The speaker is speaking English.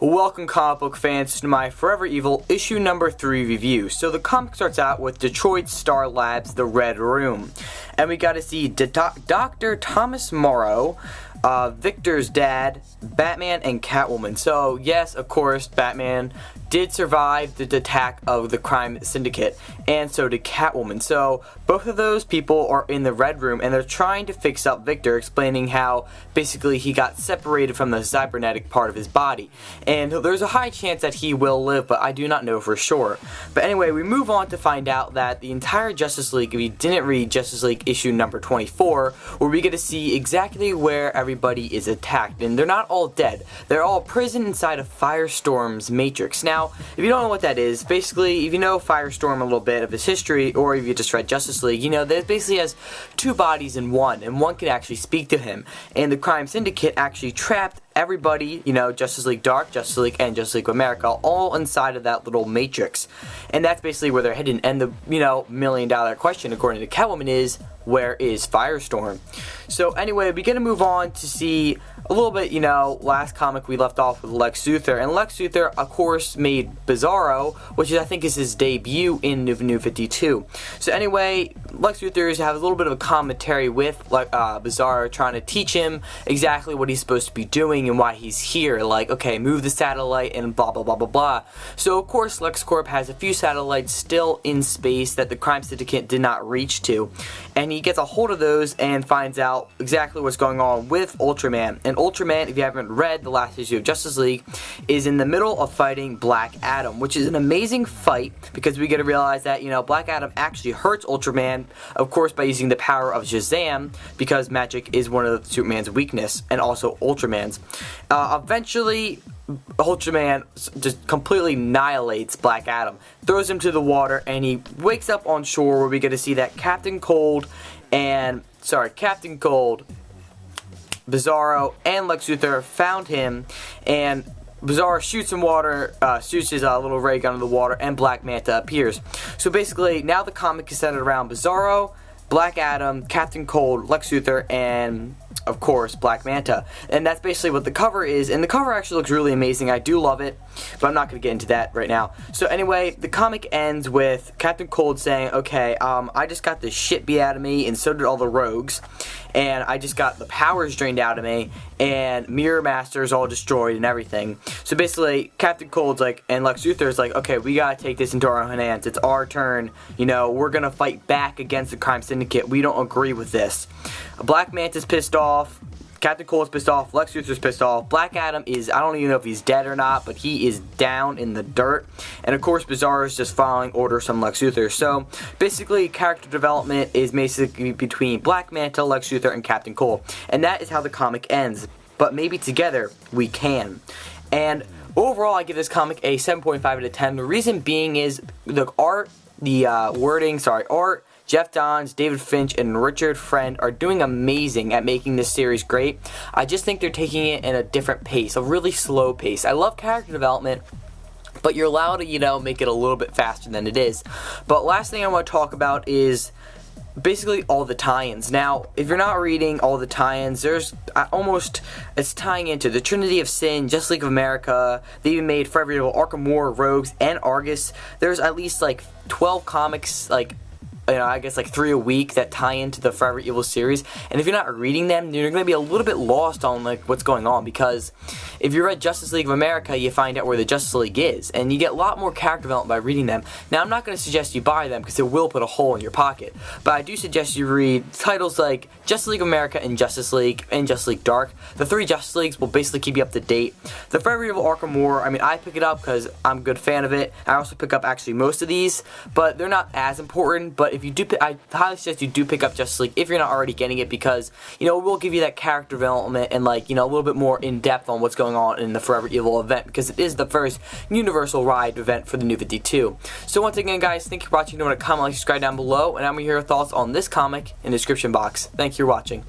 Welcome, comic book fans, to my Forever Evil issue number 3 review. So the comic starts out with Detroit Star Labs' The Red Room, and we got to see Dr. Thomas Morrow, Victor's dad, Batman, and Catwoman. So yes, of course, Batman did survive the attack of the crime syndicate, and so did Catwoman. So both of those people are in the Red Room, and they're trying to fix up Victor, explaining how basically he got separated from the cybernetic part of his body. And there's a high chance that he will live, but I do not know for sure. But anyway, we move on to find out that the entire Justice League, if you didn't read Justice League issue number 24, where we get to see exactly where everybody is attacked. And they're not all dead. They're all imprisoned inside of Firestorm's matrix. Now, if you don't know what that is, basically, if you know Firestorm a little bit of his history, or if you just read Justice League, you know that it basically has two bodies in one, and one can actually speak to him. And the crime syndicate actually trapped everybody, you know, Justice League Dark, Justice League, and Justice League of America, all inside of that little matrix. And that's basically where they're hidden. And the, million-dollar question, according to Catwoman, is, where is Firestorm? So anyway, we're going to move on to see a little bit, last comic we left off with Lex Luthor. And Lex Luthor, of course, made Bizarro, which I think is his debut in New 52. So anyway, Lex Luthor has a little bit of a commentary with Bizarro, trying to teach him exactly what he's supposed to be doing and why he's here. Like, okay, move the satellite and blah, blah, blah, blah, blah. So, of course, LexCorp has a few satellites still in space that the crime syndicate did not reach to. And he gets a hold of those and finds out exactly what's going on with Ultraman. And Ultraman, if you haven't read the last issue of Justice League, is in the middle of fighting Black Adam, which is an amazing fight because we get to realize that, Black Adam actually hurts Ultraman, of course, by using the power of Shazam, because magic is one of Superman's weakness, and also Ultraman's. Eventually, Ultraman just completely annihilates Black Adam, throws him to the water, and he wakes up on shore where we get to see that Captain Cold, Bizarro, and Lex Luthor found him, and Bizarro shoots some water, shoots his little ray gun in the water, and Black Manta appears. So basically, now the comic is centered around Bizarro, Black Adam, Captain Cold, Lex Luthor, and of course, Black Manta. And that's basically what the cover is, and the cover actually looks really amazing. I do love it, but I'm not going to get into that right now. So anyway, the comic ends with Captain Cold saying, okay, I just got the shit beat out of me, and so did all the rogues, and I just got the powers drained out of me, and Mirror Master's all destroyed and everything. So basically, Captain Cold's like, and Lex Luthor's like, okay, we gotta take this into our own hands. It's our turn. We're gonna fight back against the crime syndicate. We don't agree with this. Black Manta's pissed off. Captain Cold's pissed off, Lex Luthor's pissed off, Black Adam is, I don't even know if he's dead or not, but he is down in the dirt, and of course Bizarro is just following orders from Lex Luthor. So basically, character development is basically between Black Manta, Lex Luthor, and Captain Cold, and that is how the comic ends. But maybe together we can. And overall, I give this comic a 7.5 out of 10. The reason being is the art, art, Jeff Johns, David Finch, and Richard Friend are doing amazing at making this series great. I just think they're taking it in a different pace, a really slow pace. I love character development, but you're allowed to, make it a little bit faster than it is. But last thing I want to talk about is basically all the tie-ins. Now, if you're not reading all the tie-ins, there's it's tying into the Trinity of Sin, Justice League of America. They even made Forever Evil, Arkham War, Rogues, and Argus. There's at least 12 comics, I guess 3 a week that tie into the Forever Evil series, and if you're not reading them, you're going to be a little bit lost on what's going on, because if you read Justice League of America, you find out where the Justice League is, and you get a lot more character development by reading them. Now, I'm not going to suggest you buy them because it will put a hole in your pocket, but I do suggest you read titles like Justice League of America and Justice League Dark. The 3 Justice Leagues will basically keep you up to date. The Forever Evil Arkham War, I pick it up because I'm a good fan of it. I also pick up actually most of these, but they're not as important. But if you do, I highly suggest you do pick up Justice League if you're not already getting it, because it will give you that character development and a little bit more in depth on what's going on in the Forever Evil event, because it is the first Universal Ride event for the New 52. So once again, guys, thank you for watching. Don't want to comment, subscribe down below, and I'm gonna hear your thoughts on this comic in the description box. Thank you for watching.